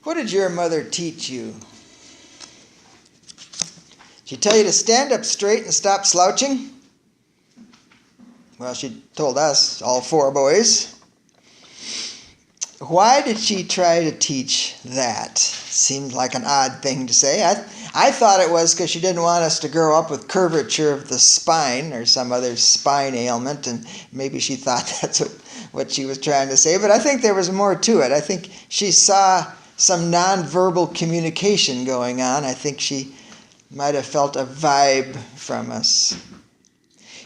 What did your mother teach you? She tell you to stand up straight and stop slouching? Well, she told us, all four boys. Why did she try to teach that? Seemed like an odd thing to say. I thought it was because she didn't want us to grow up with curvature of the spine or some other spine ailment, and maybe she thought that's what she was trying to say. But I think there was more to it. I think she saw some nonverbal communication going on. I think she might have felt a vibe from us.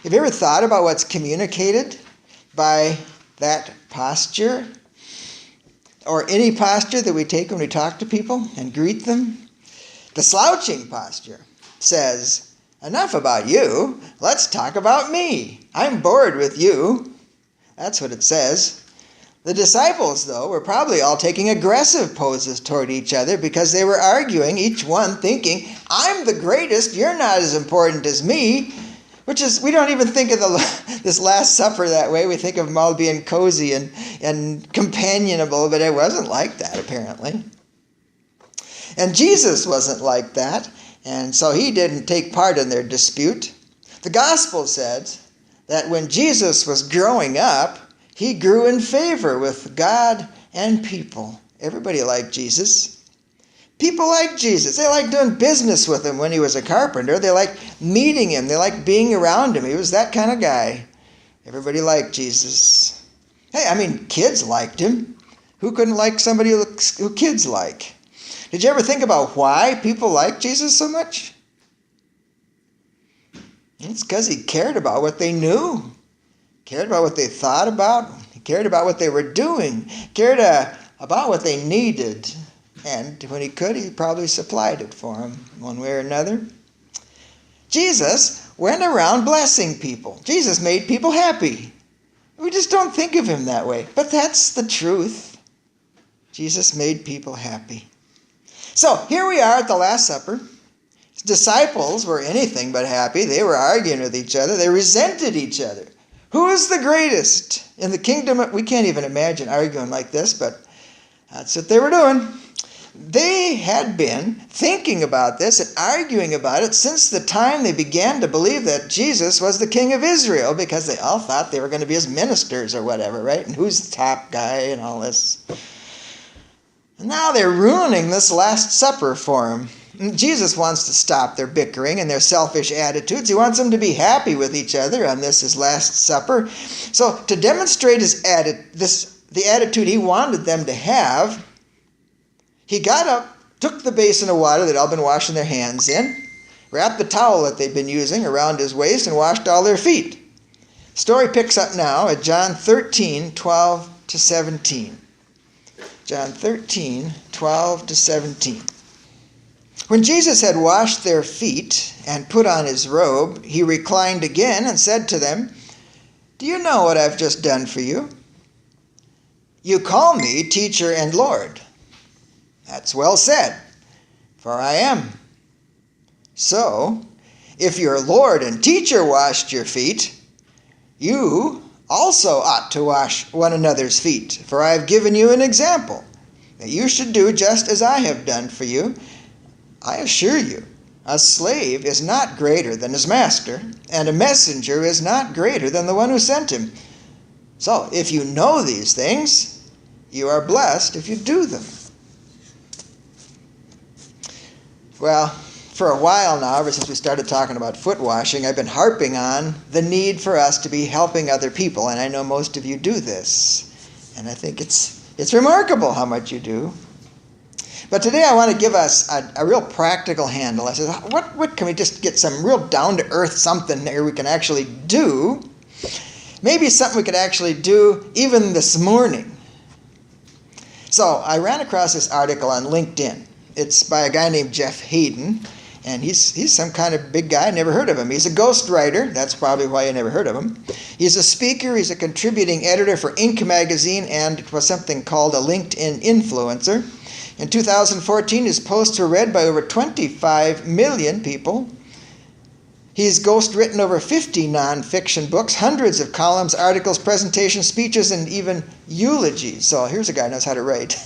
Have you ever thought about what's communicated by that posture? Or any posture that we take when we talk to people and greet them? The slouching posture says, enough about you, let's talk about me. I'm bored with you. That's what it says. The disciples, though, were probably all taking aggressive poses toward each other because they were arguing, each one thinking, I'm the greatest, you're not as important as me. Which is, we don't even think of this Last Supper that way. We think of them all being cozy and companionable, but it wasn't like that, apparently. And Jesus wasn't like that, and so he didn't take part in their dispute. The gospel says that when Jesus was growing up, he grew in favor with God and people. Everybody liked Jesus. People liked Jesus. They liked doing business with him when he was a carpenter. They liked meeting him. They liked being around him. He was that kind of guy. Everybody liked Jesus. Hey, I mean, kids liked him. Who couldn't like somebody who kids like? Did you ever think about why people liked Jesus so much? It's because he cared about what they knew. Cared about what they thought about. He cared about what they were doing. Cared about what they needed. And when he could, he probably supplied it for them one way or another. Jesus went around blessing people. Jesus made people happy. We just don't think of him that way. But that's the truth. Jesus made people happy. So here we are at the Last Supper. His disciples were anything but happy. They were arguing with each other. They resented each other. Who is the greatest in the kingdom? We can't even imagine arguing like this, but that's what they were doing. They had been thinking about this and arguing about it since the time they began to believe that Jesus was the king of Israel, because they all thought they were going to be his ministers or whatever, right? And who's the top guy and all this. And now they're ruining this Last Supper for him. And Jesus wants to stop their bickering and their selfish attitudes. He wants them to be happy with each other on this, his Last Supper. So to demonstrate the attitude he wanted them to have, he got up, took the basin of water they'd all been washing their hands in, wrapped the towel that they'd been using around his waist, and washed all their feet. The story picks up now at John 13, 12 to 17. John 13, 12 to 17. When Jesus had washed their feet and put on his robe, he reclined again and said to them, "Do you know what I've just done for you? You call me teacher and Lord. That's well said, for I am. So, if your Lord and teacher washed your feet, you also ought to wash one another's feet, for I have given you an example, that you should do just as I have done for you. I assure you, a slave is not greater than his master, and a messenger is not greater than the one who sent him. So, if you know these things, you are blessed if you do them." Well, for a while now, ever since we started talking about foot washing, I've been harping on the need for us to be helping other people, and I know most of you do this, and I think it's remarkable how much you do. But today I want to give us a real practical handle. I said, what can we just get some real down-to-earth something there we can actually do? Maybe something we could actually do even this morning. So I ran across this article on LinkedIn. It's by a guy named Jeff Hayden, and he's some kind of big guy. I never heard of him. He's a ghostwriter. That's probably why I never heard of him. He's a speaker. He's a contributing editor for Inc. magazine, and it was something called a LinkedIn influencer. In 2014, his posts were read by over 25 million people. He's ghostwritten over 50 nonfiction books, hundreds of columns, articles, presentations, speeches, and even eulogies. So here's a guy who knows how to write.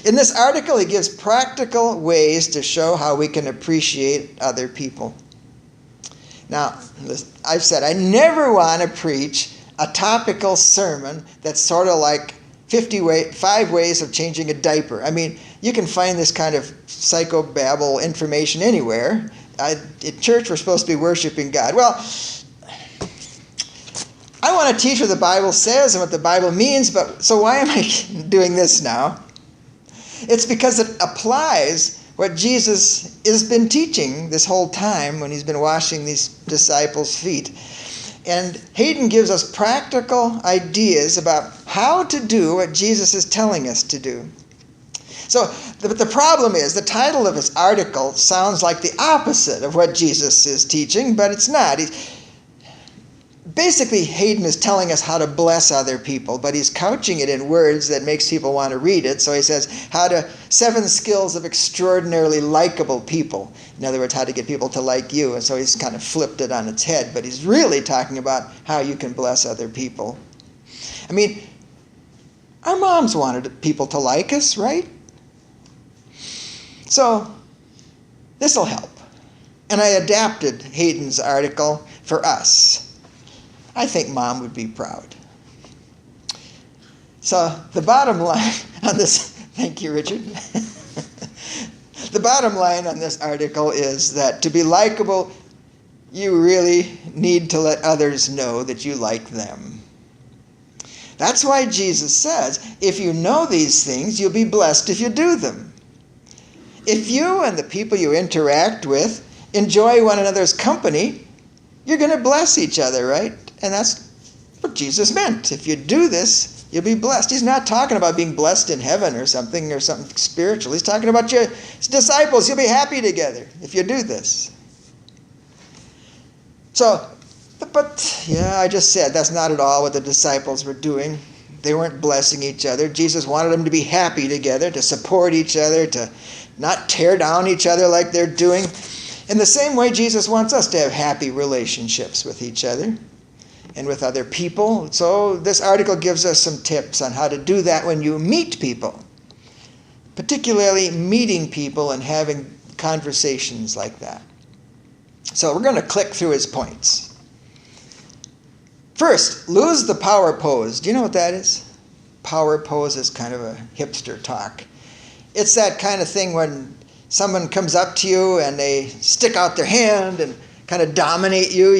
In this article, he gives practical ways to show how we can appreciate other people. Now, I've said I never want to preach a topical sermon that's sort of like 5 ways of changing a diaper. I mean, you can find this kind of psychobabble information anywhere. At church, we're supposed to be worshiping God. Well, I want to teach what the Bible says and what the Bible means, but so why am I doing this now? It's because it applies what Jesus has been teaching this whole time when he's been washing these disciples' feet. And Hayden gives us practical ideas about how to do what Jesus is telling us to do. So the problem is the title of his article sounds like the opposite of what Jesus is teaching, but it's not. Basically, Hayden is telling us how to bless other people, but he's couching it in words that makes people want to read it. So he says, 7 skills of extraordinarily likable people. In other words, how to get people to like you. And so he's kind of flipped it on its head, but he's really talking about how you can bless other people. I mean, our moms wanted people to like us, right? So this will help. And I adapted Hayden's article for us. I think Mom would be proud. So the bottom line on this, thank you, Richard. The bottom line on this article is that to be likable, you really need to let others know that you like them. That's why Jesus says, if you know these things, you'll be blessed if you do them. If you and the people you interact with enjoy one another's company, you're going to bless each other, right? And that's what Jesus meant. If you do this, you'll be blessed. He's not talking about being blessed in heaven or something spiritual. He's talking about your disciples. You'll be happy together if you do this. So, but yeah, I just said that's not at all what the disciples were doing. They weren't blessing each other. Jesus wanted them to be happy together, to support each other, to not tear down each other like they're doing. In the same way, Jesus wants us to have happy relationships with each other and with other people. So this article gives us some tips on how to do that when you meet people, particularly meeting people and having conversations like that. So we're going to click through his points. First, lose the power pose. Do you know what that is? Power pose is kind of a hipster talk. It's that kind of thing when someone comes up to you and they stick out their hand and kind of dominate you,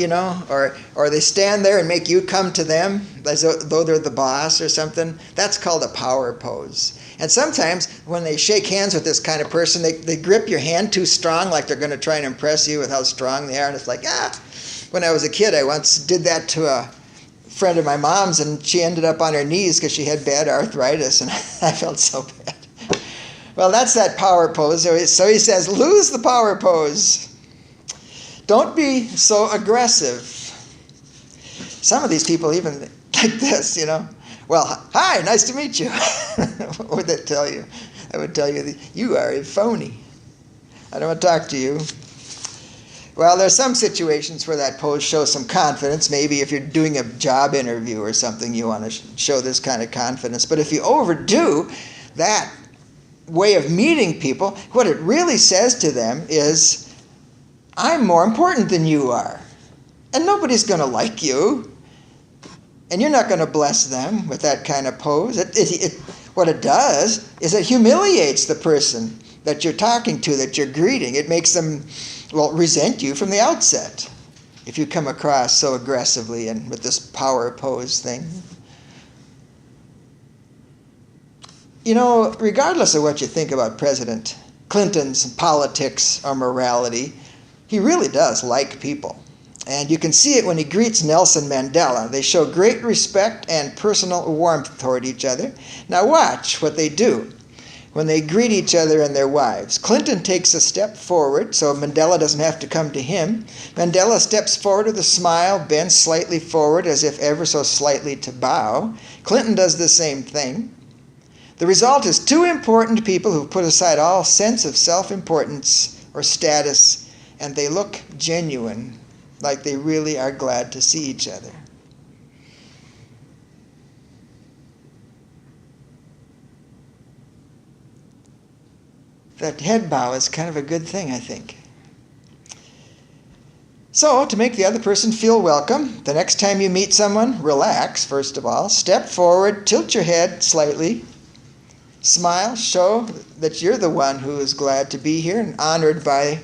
or they stand there and make you come to them as though they're the boss or something. That's called a power pose. And sometimes when they shake hands with this kind of person, they grip your hand too strong, like they're going to try and impress you with how strong they are. And it's like, when I was a kid, I once did that to a friend of my mom's, and she ended up on her knees because she had bad arthritis, and I felt so bad. Well, that's that power pose. So he says, lose the power pose. Don't be so aggressive. Some of these people even like this, Well, hi, nice to meet you. What would that tell you? I would tell you that you are a phony. I don't want to talk to you. Well, there's some situations where that pose shows some confidence. Maybe if you're doing a job interview or something, you want to show this kind of confidence. But if you overdo that way of meeting people, what it really says to them is, I'm more important than you are. And nobody's going to like you. And you're not going to bless them with that kind of pose. What it does is it humiliates the person that you're talking to, that you're greeting. It makes them, resent you from the outset if you come across so aggressively and with this power pose thing. Regardless of what you think about President Clinton's politics or morality, he really does like people. And you can see it when he greets Nelson Mandela. They show great respect and personal warmth toward each other. Now watch what they do when they greet each other and their wives. Clinton takes a step forward so Mandela doesn't have to come to him. Mandela steps forward with a smile, bends slightly forward as if ever so slightly to bow. Clinton does the same thing. The result is 2 important people who've put aside all sense of self-importance or status, and they look genuine, like they really are glad to see each other. that head bow is kind of a good thing, I think. So, to make the other person feel welcome, the next time you meet someone, relax, first of all. Step forward, tilt your head slightly. Smile, show that you're the one who is glad to be here and honored by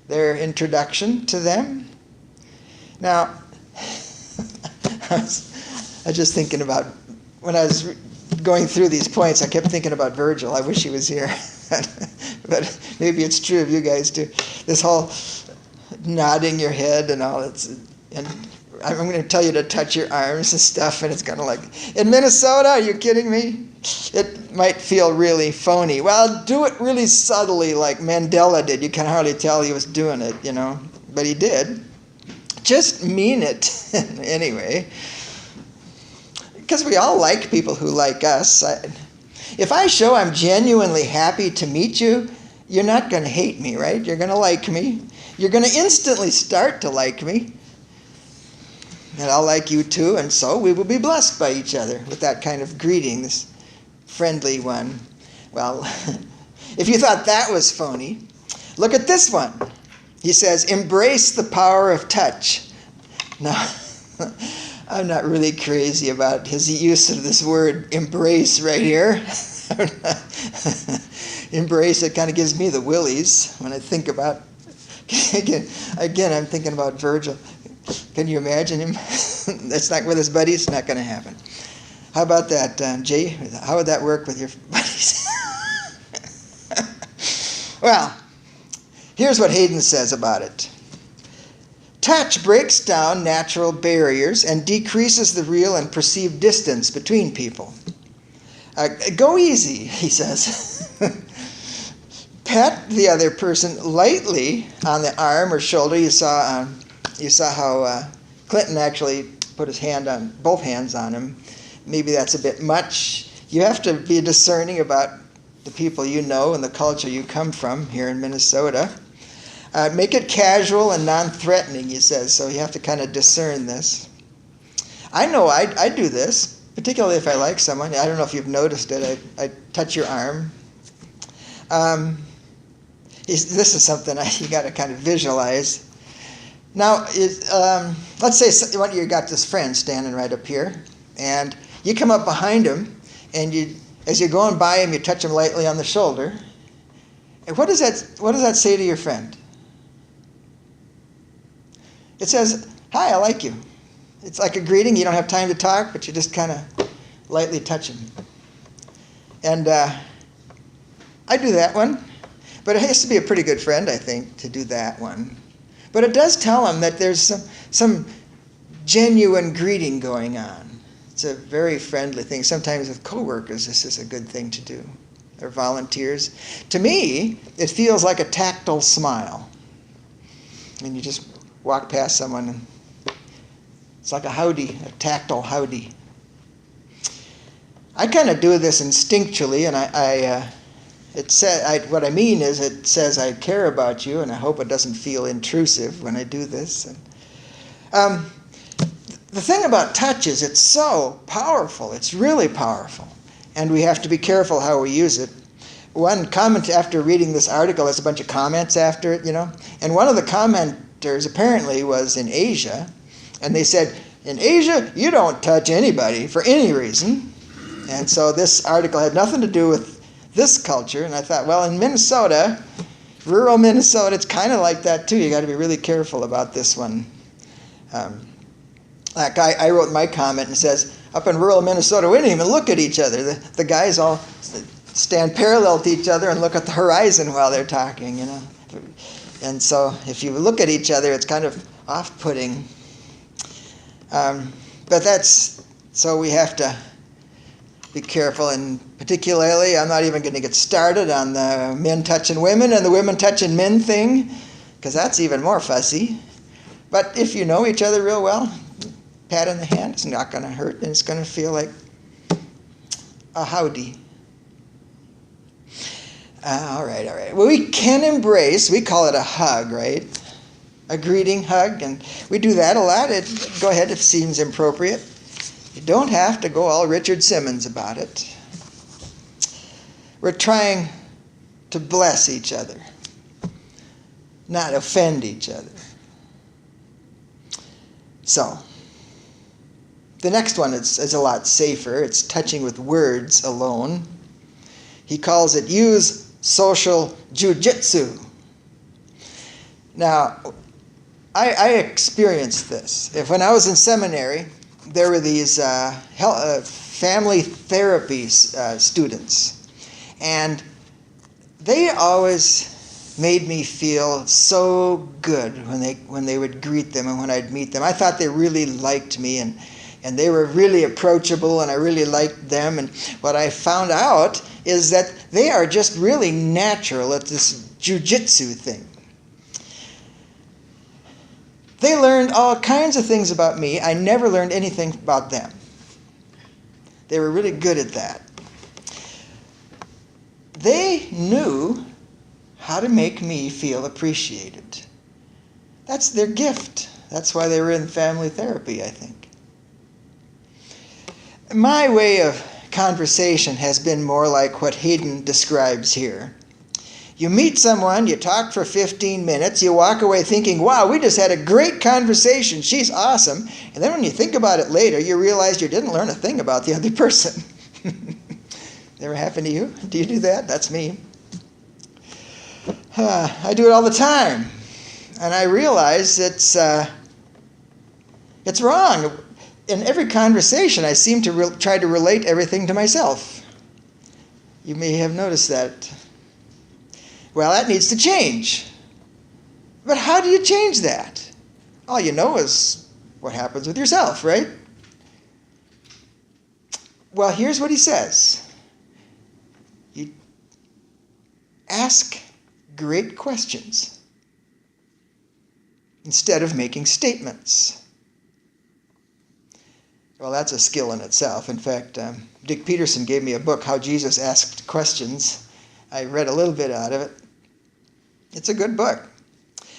their introduction to them. Now, I was just thinking about, when I was going through these points, I kept thinking about Virgil. I wish he was here. But maybe it's true of you guys too. This whole nodding your head and all, and I'm going to tell you to touch your arms and stuff, and it's kind of like, in Minnesota, are you kidding me? It might feel really phony. Well, do it really subtly like Mandela did. You can hardly tell he was doing it, but he did. Just mean it anyway. Because we all like people who like us. If I show I'm genuinely happy to meet you, you're not going to hate me, right? You're going to like me. You're going to instantly start to like me. And I'll like you too, and so we will be blessed by each other with that kind of greeting, this friendly one. Well, if you thought that was phony, look at this one. He says, embrace the power of touch. Now, I'm not really crazy about his use of this word embrace right here. Embrace, it kind of gives me the willies when I think about, again, I'm thinking about Virgil. Can you imagine him? That's not with his buddies. It's not going to happen. How about that, Jay? How would that work with your buddies? Well, here's what Hayden says about it. Touch breaks down natural barriers and decreases the real and perceived distance between people. Go easy, he says. Pat the other person lightly on the arm or shoulder. You saw how Clinton actually put his hand on, both hands on him. Maybe that's a bit much. You have to be discerning about the people you know and the culture you come from here in Minnesota. Make it casual and non-threatening, he says, so you have to kind of discern this. I know I do this, particularly if I like someone. I don't know if you've noticed it. I touch your arm. This is something you got to kind of visualize. Now, let's say you got this friend standing right up here, and you come up behind him, and as you're going by him, you touch him lightly on the shoulder. And what does that say to your friend? It says, "Hi, I like you." It's like a greeting. You don't have time to talk, but you just kind of lightly touch him. And I do that one, but it has to be a pretty good friend, I think, to do that one. But it does tell him that there's some genuine greeting going on. It's a very friendly thing. Sometimes with coworkers, this is a good thing to do, or volunteers. To me, it feels like a tactile smile. And you just walk past someone, and it's like a howdy, a tactile howdy. I kind of do this instinctually, and what I mean is it says I care about you, and I hope it doesn't feel intrusive when I do this. And, the thing about touch is it's so powerful. It's really powerful, and we have to be careful how we use it. One comment after reading this article, there's a bunch of comments after it, and one of the commenters apparently was in Asia, and they said, in Asia, you don't touch anybody for any reason. And so this article had nothing to do with this culture, and I thought, well, in Minnesota, rural Minnesota, it's kind of like that too. You got to be really careful about this one. Like I wrote my comment and says, up in rural Minnesota, we don't even look at each other. The guys all stand parallel to each other and look at the horizon while they're talking, And so if you look at each other, it's kind of off-putting. But so we have to be careful, and particularly, I'm not even going to get started on the men touching women and the women touching men thing, because that's even more fussy. But if you know each other real well, pat in the hand, it's not going to hurt, and it's going to feel like a howdy. All right. Well, we can embrace, we call it a hug, right? A greeting hug, and we do that a lot. Go ahead if it seems appropriate. You don't have to go all Richard Simmons about it. We're trying to bless each other, not offend each other. So, the next one is a lot safer. It's touching with words alone. He calls it use social jujitsu. Now, I experienced this. When I was in seminary, there were these family therapy students, and they always made me feel so good when they would greet them and when I'd meet them. I thought they really liked me, and they were really approachable, and I really liked them. And what I found out is that they are just really natural at this jujitsu thing. They learned all kinds of things about me. I never learned anything about them. They were really good at that. They knew how to make me feel appreciated. That's their gift. That's why they were in family therapy, I think. My way of conversation has been more like what Hayden describes here. You meet someone, you talk for 15 minutes, you walk away thinking, wow, we just had a great conversation, she's awesome. And then when you think about it later, you realize you didn't learn a thing about the other person. Ever happen to you? Do you do that? That's me. I do it all the time. And I realize it's wrong. In every conversation, I seem to try to relate everything to myself. You may have noticed that. Well, that needs to change. But how do you change that? All you know is what happens with yourself, right? Well, here's what he says. You ask great questions instead of making statements. Well, that's a skill in itself. In fact, Dick Peterson gave me a book, How Jesus Asked Questions. I read a little bit out of it. It's a good book.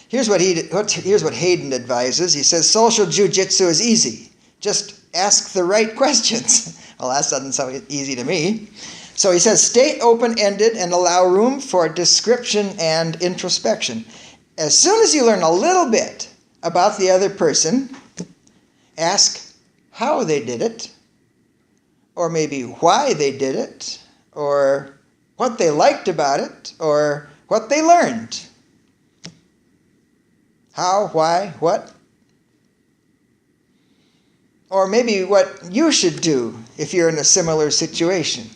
Here's what Hayden advises. He says, social jujitsu is easy. Just ask the right questions. Well, that doesn't sound easy to me. So he says, stay open-ended and allow room for description and introspection. As soon as you learn a little bit about the other person, ask how they did it, or maybe why they did it, or what they liked about it, or what they learned. How, why, what? Or maybe what you should do if you're in a similar situation.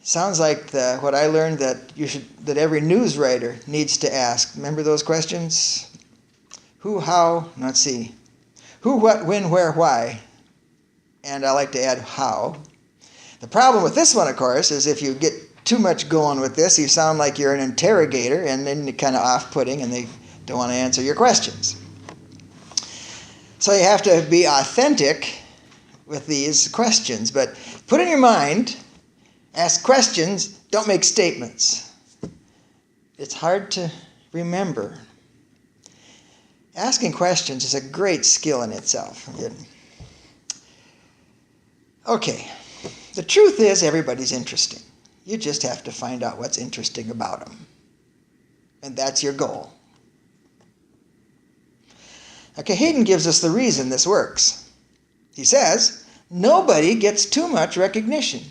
Sounds like what I learned that every news writer needs to ask. Remember those questions? Who, how, let's see. Who, what, when, where, why. And I like to add how. The problem with this one, of course, is if you get too much going with this, you sound like you're an interrogator, and then you're kind of off-putting, and they don't want to answer your questions. So you have to be authentic with these questions. But put in your mind, ask questions, don't make statements. It's hard to remember. Asking questions is a great skill in itself. Okay, the truth is everybody's interesting. You just have to find out what's interesting about them. And that's your goal. Okay, Hayden gives us the reason this works. He says, nobody gets too much recognition.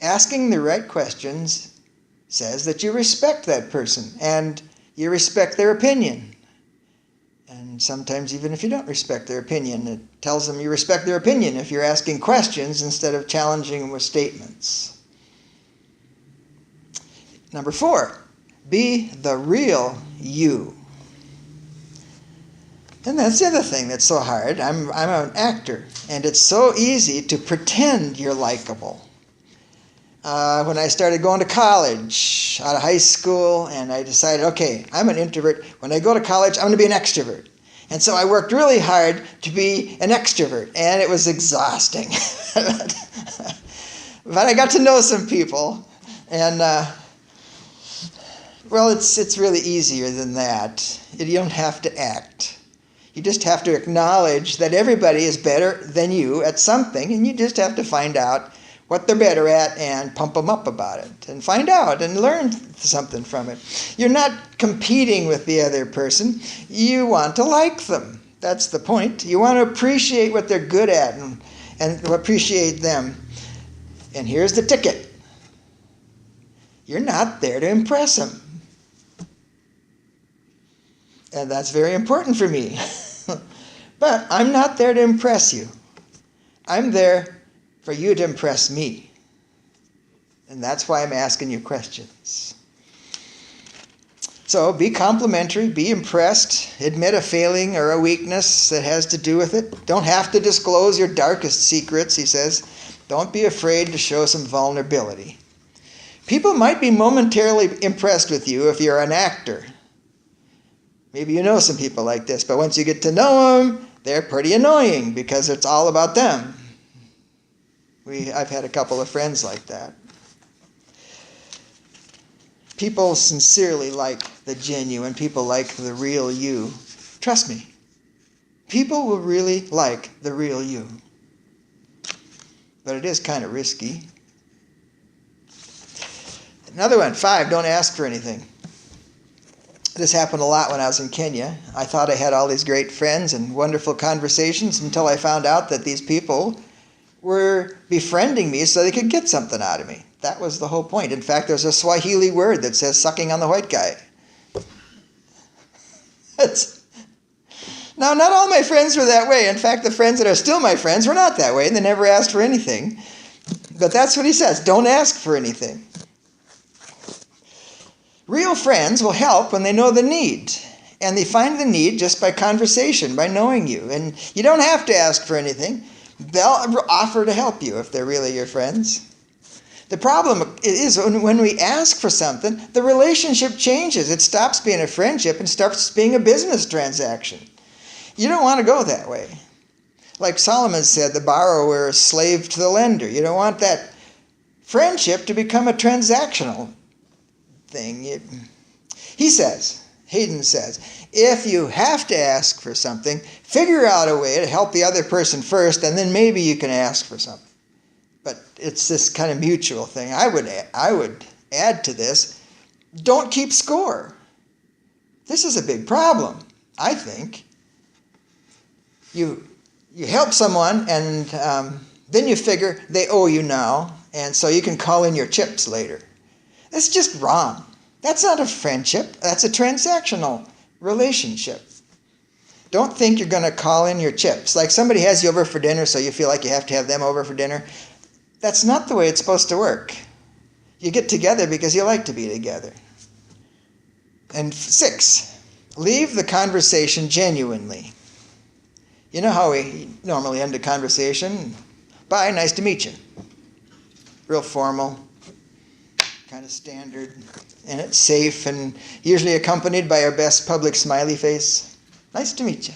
Asking the right questions says that you respect that person and you respect their opinion. And sometimes even if you don't respect their opinion, it tells them you respect their opinion if you're asking questions instead of challenging them with statements. Number 4, be the real you. And that's the other thing that's so hard. I'm an actor, and it's so easy to pretend you're likable. When I started going to college, out of high school, and I decided, okay, I'm an introvert. When I go to college, I'm going to be an extrovert. And so I worked really hard to be an extrovert, and it was exhausting. But I got to know some people, and well, it's really easier than that. You don't have to act. You just have to acknowledge that everybody is better than you at something, and you just have to find out what they're better at and pump them up about it and find out and learn something from it. You're not competing with the other person. You want to like them. That's the point. You want to appreciate what they're good at and appreciate them. And here's the ticket. You're not there to impress them. And that's very important for me. But I'm not there to impress you. I'm there for you to impress me. And that's why I'm asking you questions. So be complimentary, be impressed, admit a failing or a weakness that has to do with it. Don't have to disclose your darkest secrets, he says. Don't be afraid to show some vulnerability. People might be momentarily impressed with you if you're an actor. Maybe you know some people like this, but once you get to know them, they're pretty annoying because it's all about them. I've had a couple of friends like that. People sincerely like the genuine. People like the real you. Trust me. People will really like the real you. But it is kind of risky. Another one, 5, don't ask for anything. This happened a lot when I was in Kenya. I thought I had all these great friends and wonderful conversations until I found out that these people were befriending me so they could get something out of me. That was the whole point. In fact, there's a Swahili word that says sucking on the white guy. Now, not all my friends were that way. In fact, the friends that are still my friends were not that way, and they never asked for anything. But that's what he says. Don't ask for anything. Real friends will help when they know the need. And they find the need just by conversation, by knowing you. And you don't have to ask for anything. They'll offer to help you if they're really your friends. The problem is when we ask for something, the relationship changes. It stops being a friendship and starts being a business transaction. You don't want to go that way. Like Solomon said, the borrower is slave to the lender. You don't want that friendship to become a transactional thing. Hayden says, if you have to ask for something, figure out a way to help the other person first, and then maybe you can ask for something. But it's this kind of mutual thing. I would add to this, don't keep score. This is a big problem, I think. You help someone, and then you figure they owe you now, and so you can call in your chips later. That's just wrong. That's not a friendship. That's a transactional relationship. Don't think you're going to call in your chips. Like somebody has you over for dinner, so you feel like you have to have them over for dinner. That's not the way it's supposed to work. You get together because you like to be together. And 6, leave the conversation genuinely. You know how we normally end a conversation? Bye, nice to meet you. Real formal, kind of standard, and it's safe and usually accompanied by our best public smiley face. Nice to meet you.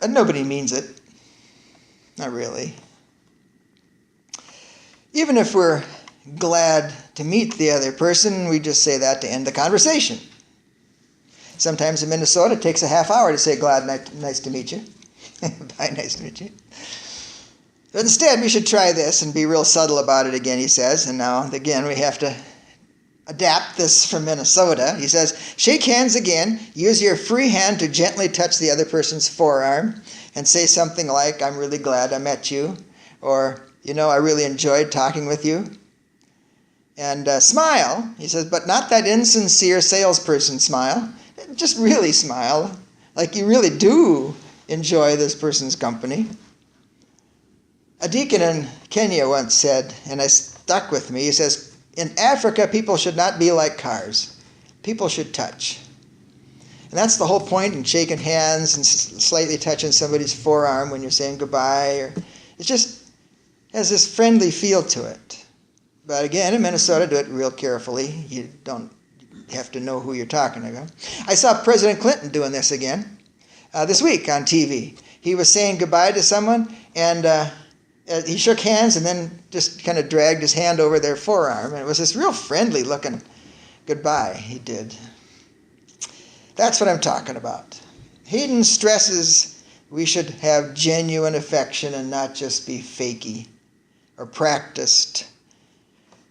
And nobody means it. Not really. Even if we're glad to meet the other person, we just say that to end the conversation. Sometimes in Minnesota, it takes a half hour to say glad, nice to meet you. Bye, nice to meet you. But instead, we should try this and be real subtle about it again, he says. And now, again, we have to adapt this from Minnesota. He says, shake hands again. Use your free hand to gently touch the other person's forearm and say something like, I'm really glad I met you. Or, I really enjoyed talking with you. And smile, he says, but not that insincere salesperson smile. Just really smile, like you really do enjoy this person's company. A deacon in Kenya once said, and it stuck with me, he says, in Africa, people should not be like cars. People should touch. And that's the whole point in shaking hands and slightly touching somebody's forearm when you're saying goodbye. It just has this friendly feel to it. But again, in Minnesota, do it real carefully. You don't have to know who you're talking about. I saw President Clinton doing this again this week on TV. He was saying goodbye to someone, and he shook hands and then just kind of dragged his hand over their forearm. And it was this real friendly looking goodbye he did. That's what I'm talking about. Hayden stresses we should have genuine affection and not just be fakey or practiced.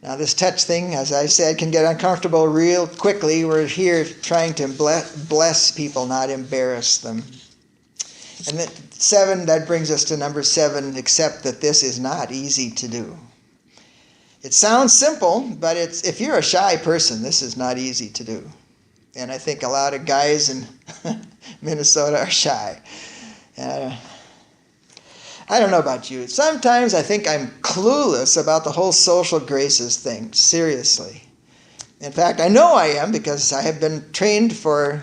Now this touch thing, as I said, can get uncomfortable real quickly. We're here trying to bless people, not embarrass them. And then 7, that brings us to number 7, accept that this is not easy to do. It sounds simple, but if you're a shy person, this is not easy to do. And I think a lot of guys in Minnesota are shy. I don't know about you. Sometimes I think I'm clueless about the whole social graces thing, seriously. In fact, I know I am because I have been trained for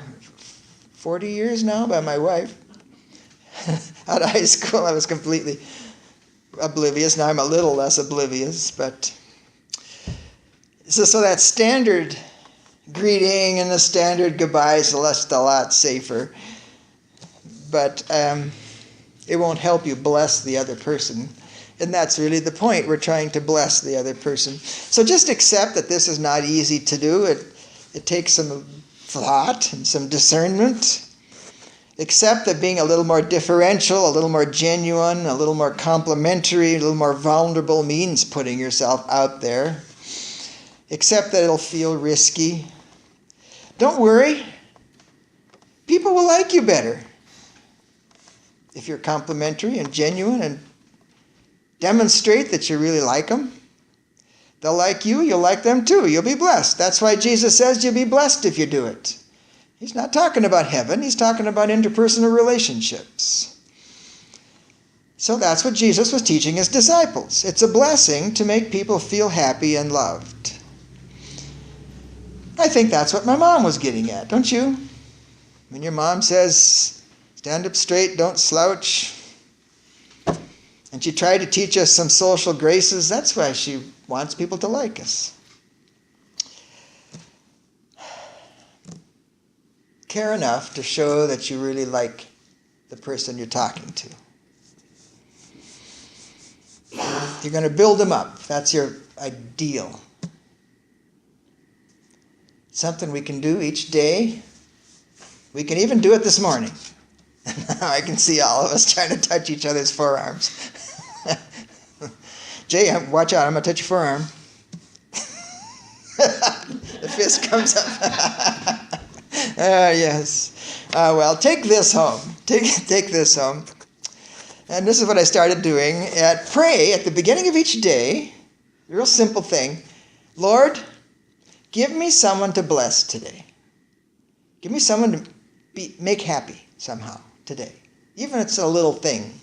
40 years now by my wife. Out of high school, I was completely oblivious. Now I'm a little less oblivious, but so that standard greeting and the standard goodbye is a lot safer. But it won't help you bless the other person. And that's really the point. We're trying to bless the other person. So just accept that this is not easy to do. It takes some thought and some discernment. Accept that being a little more differential, a little more genuine, a little more complimentary, a little more vulnerable means putting yourself out there. Accept that it'll feel risky. Don't worry. People will like you better if you're complimentary and genuine and demonstrate that you really like them. They'll like you, you'll like them too. You'll be blessed. That's why Jesus says you'll be blessed if you do it. He's not talking about heaven. He's talking about interpersonal relationships. So that's what Jesus was teaching his disciples. It's a blessing to make people feel happy and loved. I think that's what my mom was getting at, don't you? When your mom says, stand up straight, don't slouch. And she tried to teach us some social graces. That's why she wants people to like us. Care enough to show that you really like the person you're talking to. You're going to build them up. That's your ideal. Something we can do each day. We can even do it this morning. I can see all of us trying to touch each other's forearms. Jay, watch out, I'm going to touch your forearm. The fist comes up. Yes. Well, take this home. Take this home. And this is what I started doing. Pray at the beginning of each day. A real simple thing. Lord, give me someone to bless today. Give me someone to make happy somehow today. Even if it's a little thing.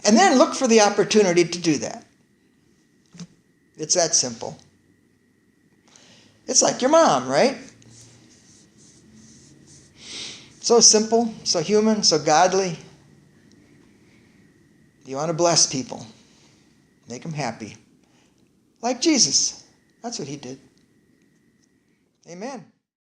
And then look for the opportunity to do that. It's that simple. It's like your mom, right? So simple, so human, so godly. You want to bless people. Make them happy. Like Jesus. That's what he did. Amen.